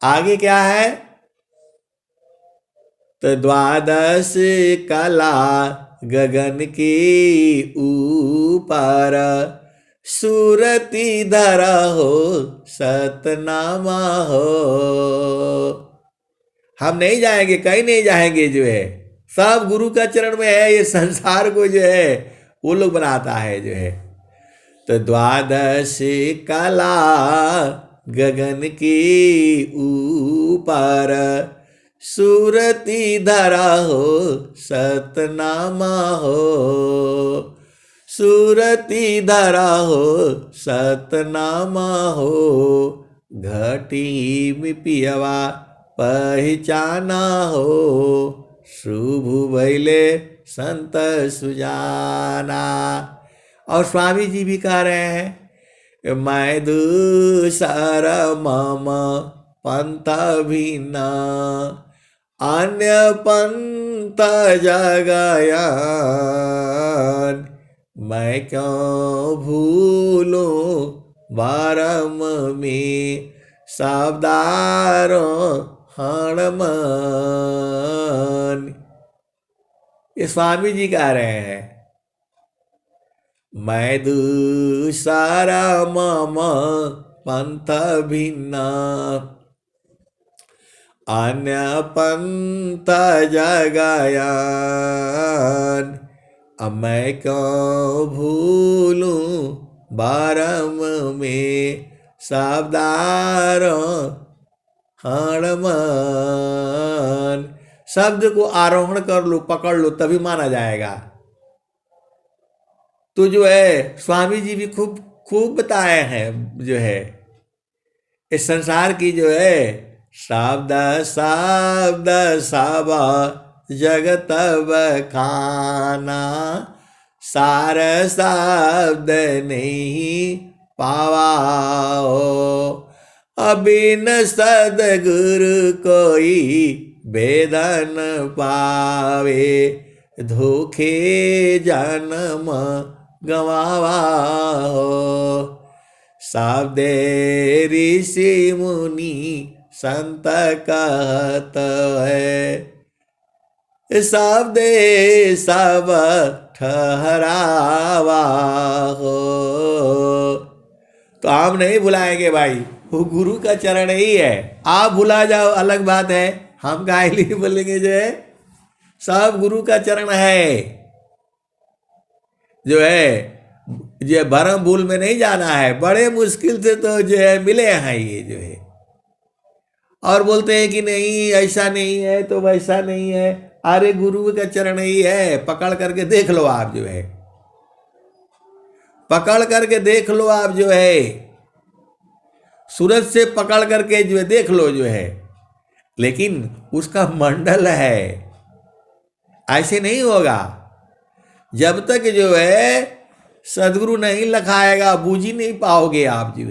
आगे क्या है? तो द्वादश कला गगन के ऊपर, सूरती धरा हो सतनामा हो। हम नहीं जाएंगे, कहीं नहीं जाएंगे, जो है सब गुरु का चरण में है। ये संसार को जो है वो लोग बनाता है, जो है। तो द्वादश कला गगन के ऊपर, सूरती धरा हो सतनामा हो। सूरती धरा हो सतनामा हो। घटी में पियवा पहचाना हो, शुभ भैले संत सुजाना। और स्वामी जी भी कह रहे हैं, मैं दूसर मम पंथ भिन्न, अन्य पंथ जगयान। मैं क्यों भूलूं बारम में शब्दारों हणमान। ये स्वामी जी कह रहे हैं, मैं दूसरा मम पंथ भिन्न, अन्य पंथ जगयान। अब मैं क्यों भूलूं बारम में शब्दारों हणमान। शब्द को आरोहण कर लो, पकड़ लो, तभी माना जाएगा। तो जो है स्वामी जी भी खूब खूब बताए हैं, जो है इस संसार की जो है शब्द शब्द सब जगत बखाना, सार शब्द नहीं पावाओ। अबिन सदगुरु कोई वेदन पावे, धोखे जन्म गवावा हो। शब्दे ऋषि मुनि संत कहत है, शब्दे सब ठहरावा हो। तो हम नहीं भुलाएंगे भाई, वो गुरु का चरण ही है। आप भुला जाओ अलग बात है, हम काहे लिए बोलेंगे। जो है सब गुरु का चरण है, जो है जो भरम भूल में नहीं जाना है। बड़े मुश्किल से तो जो है मिले हैं ये, जो है और बोलते हैं कि नहीं ऐसा नहीं है तो वैसा नहीं है। अरे गुरु का चरण ही है, पकड़ करके देख लो आप, जो है पकड़ करके देख लो आप, जो है सूरज से पकड़ करके जो है देख लो, जो है लेकिन उसका मंडल है, ऐसे नहीं होगा। जब तक जो है सदगुरु नहीं लखाएगा, बूझ ही नहीं पाओगे आप। जो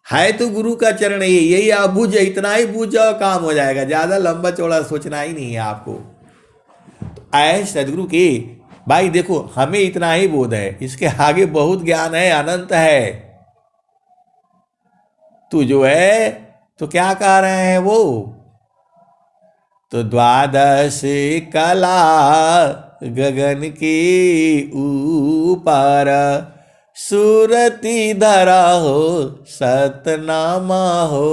है तो गुरु का चरण ही, यही आप बूझ, इतना ही बूझ जाओ, काम हो जाएगा। ज्यादा लंबा चौड़ा सोचना ही नहीं है आपको। तो आए सदगुरु की भाई, देखो हमें इतना ही बोध है, इसके आगे बहुत ज्ञान है, अनंत है। तू जो है तो क्या कह रहे हैं वो? तो द्वादश कला गगन के ऊपर, सूरती धरा हो सतनामा हो।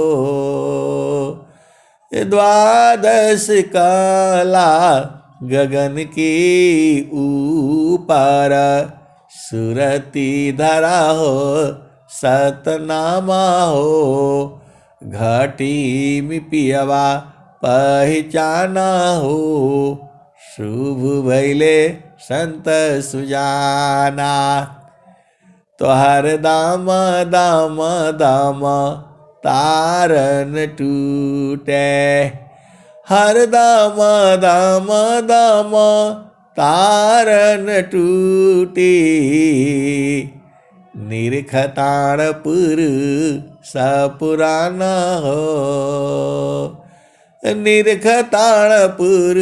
द्वादश कला गगन के ऊपर, सूरती धरा हो सतनामा हो। घाटी में पियवा पहचाना हो, शुभ भैले संत सुजाना। तो हर दाम दाम दाम तारन टूटे। हर दाम दाम दाम तारन टूटी। निरखताणपुर सपुराना हो। निरखताणपुर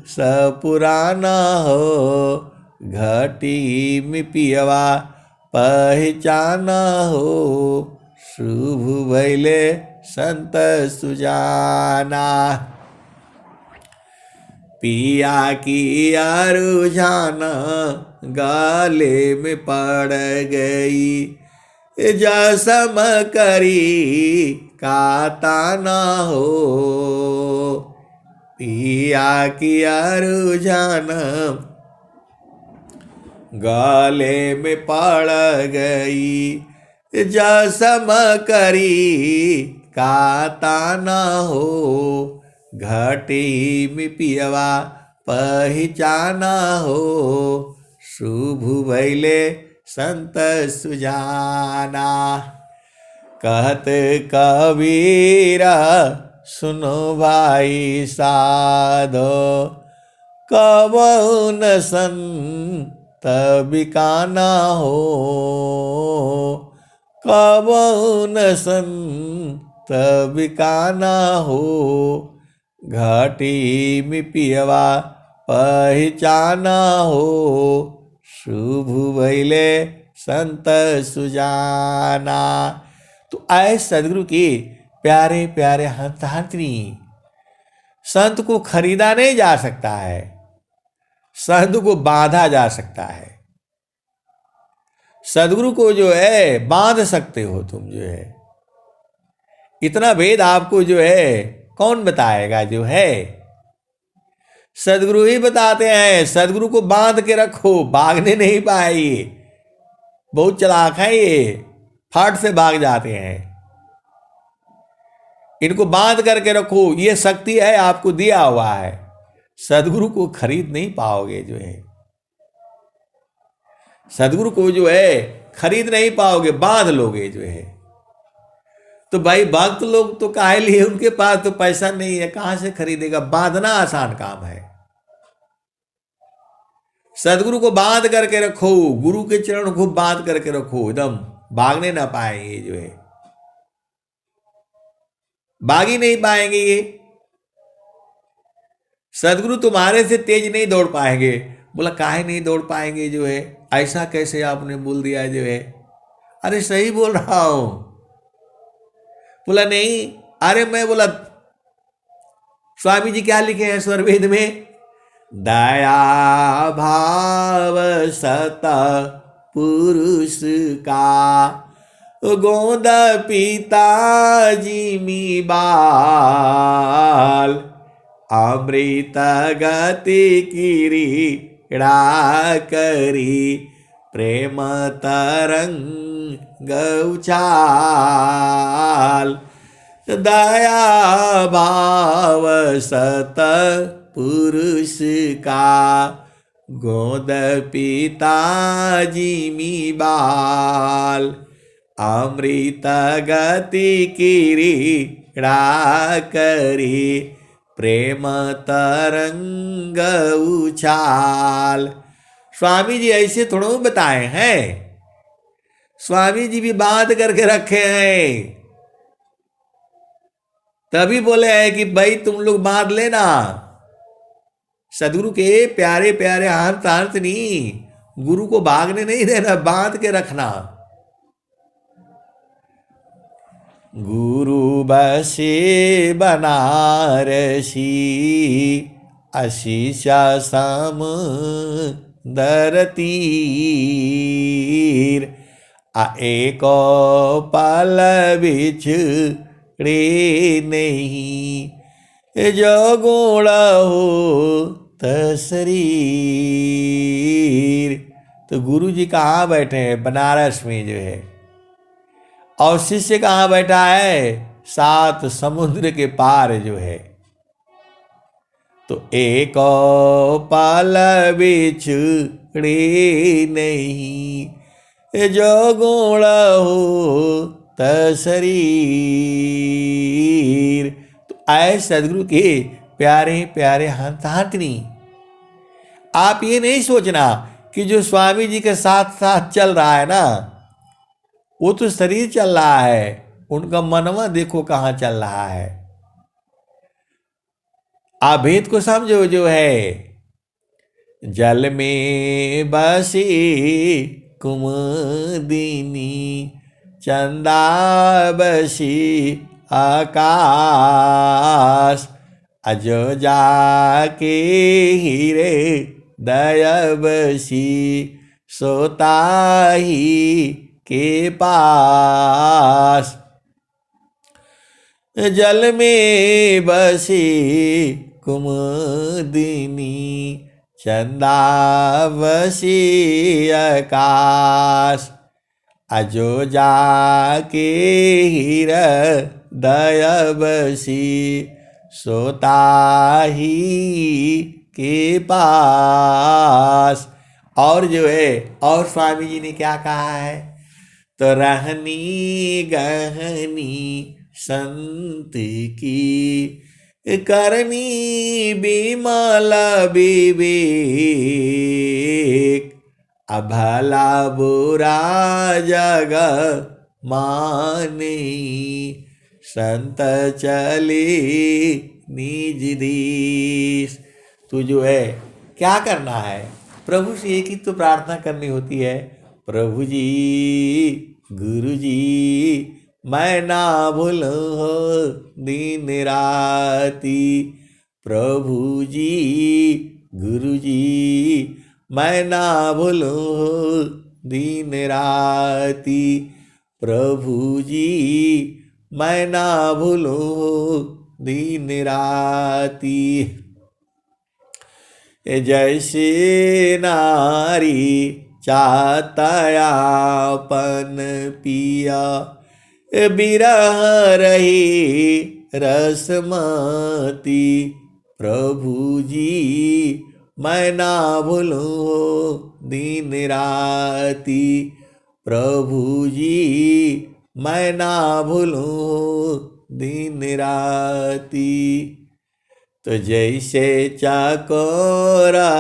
सपुराना हो। घटी में पियवा पहचाना हो। शुभ भैले संत सुजाना। पिया की रुझाना गाले में पड़ गई। जसम करी काता ना हो। पिया की रुझाना गाले में पड़ गई। जसम करी काता ना हो। घटी में पियवा पहचाना हो। शुभ भैले संत सुजाना। कहत कबीरा सुनो भाई साधो। कबहुन संत बिकाना हो। कबहुन संत बिकाना हो। घटी में पियवा पहचाना हो। शुभ भैले संत सुजाना। तो आए सदगुरु के प्यारे प्यारे हंतांतनी। संत को खरीदा नहीं जा सकता है, संत को बांधा जा सकता है। सदगुरु को जो है बांध सकते हो तुम जो है। इतना भेद आपको जो है कौन बताएगा जो है। सदगुरु ही बताते हैं। सदगुरु को बांध के रखो, भागने नहीं पाएंगे। बहुत चालाक है ये, फट से भाग जाते हैं। इनको बांध करके रखो, ये शक्ति है आपको दिया हुआ है। सदगुरु को खरीद नहीं पाओगे जो है। सदगुरु को जो है खरीद नहीं पाओगे, बांध लोगे जो है। तो भाई भक्त लोग तो काहे लिए, उनके पास तो पैसा नहीं है, कहां से खरीदेगा। बांधना आसान काम है। सदगुरु को बांध करके रखो, गुरु के चरण को बांध करके रखो, एकदम भागने ना पाएंगे जो है। भाग ही नहीं पाएंगे ये। सदगुरु तुम्हारे से तेज नहीं दौड़ पाएंगे। बोला काहे नहीं दौड़ पाएंगे जो है, ऐसा कैसे आपने बोल दिया जो है। अरे सही बोल रहा हूं। बोला नहीं, अरे मैं बोला स्वामी जी क्या लिखे हैं स्वरवेद में, दया भाव सत पुरुष का गोद पिताजी मी बाल अमृत गति क्रीड़ा करी प्रेम तरंग उछाल। दया भाव सत पुरुष का गोद पिताजी मी बाल अमृत गति क्रीड़ा करी प्रेम तरंग उछाल। स्वामी जी ऐसे थोड़ा बताए हैं। स्वामी जी भी बांध करके रखे हैं, तभी बोले हैं कि भाई तुम लोग बांध लेना। सदगुरु के प्यारे प्यारे हंत हंतनी, गुरु को भागने नहीं देना, बांध के रखना। गुरु बसे बनारसी आशीष सम दरतीर आ एको पल बिछड़े नहीं जो गुण हो शरीर। तो गुरु जी कहाँ बैठे हैं? बनारस में जो है। और शिष्य कहाँ बैठा है? 7 समुद्र के पार जो है। तो एक पल बिछड़े नहीं जो गुण हो शरीर। तो आए सदगुरु के प्यारे प्यारे हंस हाथनी, आप ये नहीं सोचना कि जो स्वामी जी के साथ साथ चल रहा है ना, वो तो शरीर चल रहा है, उनका मनवा देखो कहाँ चल रहा है। आप भेद को समझो। जो है जल में बसी कुमुदिनी, चंदा बसी आकाश, अजो जाके हीरे दया बसी, सोता ही के पास। जल में बसी कुमुदिनी, चंदा बसी आकाश, अजो जाके हृदय बसी, सोता ही के पास। और जो है, और स्वामी जी ने क्या कहा है, तो रहनी गहनी संत की, करनी बिमल विवेक, अभला बुरा जग माने, संत चले निज देश। तू जो है क्या करना है, प्रभु से एक ही तो प्रार्थना करनी होती है, प्रभु जी गुरु जी मैं ना भूलूं दिन राती, प्रभु जी गुरु जी मैं ना भूलूं दिन राती, प्रभु जी मैं ना भूलूं दिन राती। जैसे नारी चाहतायापन पिया, बिरह रही रसमती, प्रभु जी मैं ना भूलूं दिन राती, प्रभु जी मैं ना भूलूं दिन राती। तो जैसे चकोरा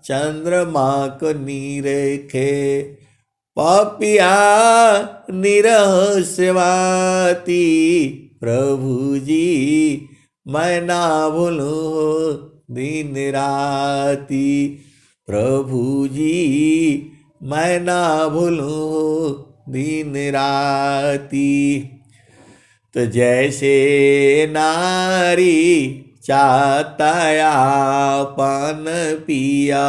चंद्रमा को निरखे, पपिया निरह सेवाती, प्रभु जी मैं ना भूलूं दिन राती, प्रभु जी मैं ना भूलूं दिन राती। तो जैसे नारी चाहतायापन पिया,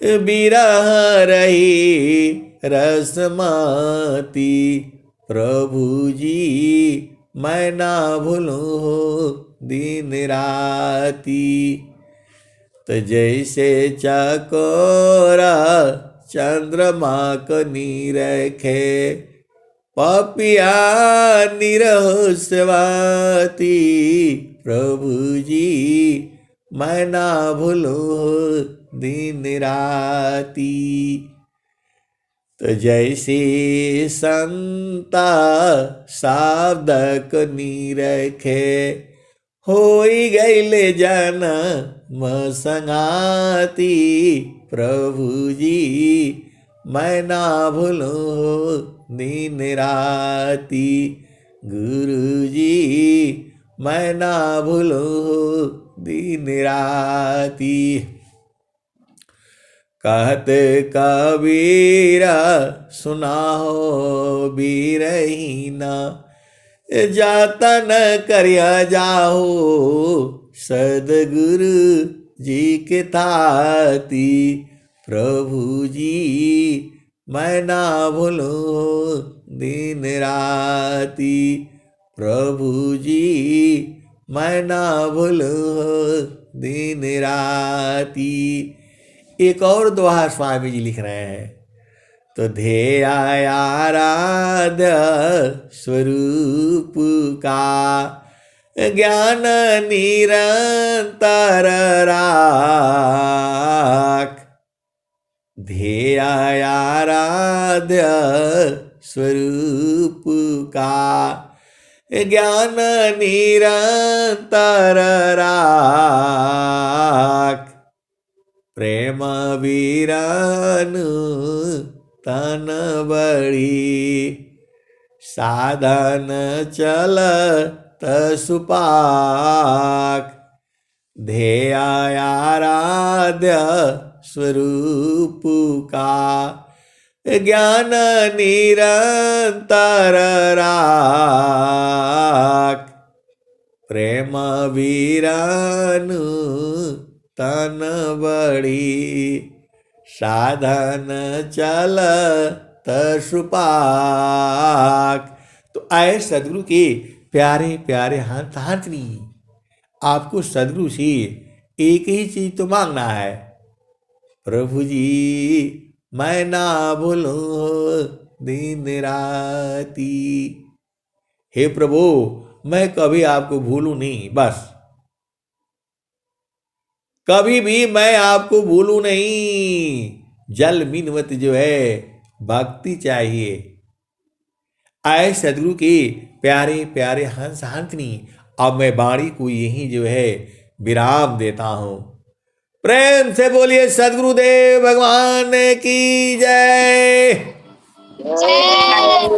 बिरह रही रसमती, प्रभु जी मैं ना भूलूं दिन राती। तो जैसे चकोरा चंद्रमा को निरखे, पपिया निरह सेवाती, प्रभु जी मैं ना भूलूं दिन राती। तो जैसे संता साधक निरखे, होई गईले जन्म संगाती, प्रभु जी मैं ना भूलूं दिन राती, गुरु जी मैं ना भूलूं दिन राती। कहते कबीरा सुना हो बीरहीना, जाता न करिया जाहो सदगुरु जी के ताती, प्रभु जी मैं ना भूलूं दिन राती, प्रभु जी मैं ना भूलूं दिन राती। एक और दोहा स्वामी जी लिख रहे हैं, तो ध्येय आराध्य स्वरूप का, ज्ञान निरंतर राख, ध्येय आराध्य स्वरूप का, ज्ञान निरंतर राख, प्रेम वीरन तन बड़ी, साधन चलत सुपाक, ध्येय आराध्य स्वरूप का, ज्ञान निरंतर राख, प्रेम वीरन तन बड़ी, साधन चलत सुपाक। तो आए सदगुरु के प्यारे प्यारे हाथनी, आपको सदगुरु से एक ही चीज तो मांगना है, प्रभु जी मैं ना भूलूं दिन राती। हे प्रभु मैं कभी आपको भूलूं नहीं, बस कभी भी मैं आपको भूलूं नहीं। जल मिनवत जो है भक्ति चाहिए। आए सदगुरु के प्यारे प्यारे हंस हंसनी, अब मैं वाणी को यही जो है विराम देता हूं। प्रेम से बोलिए सदगुरुदेव भगवान की जय। जय।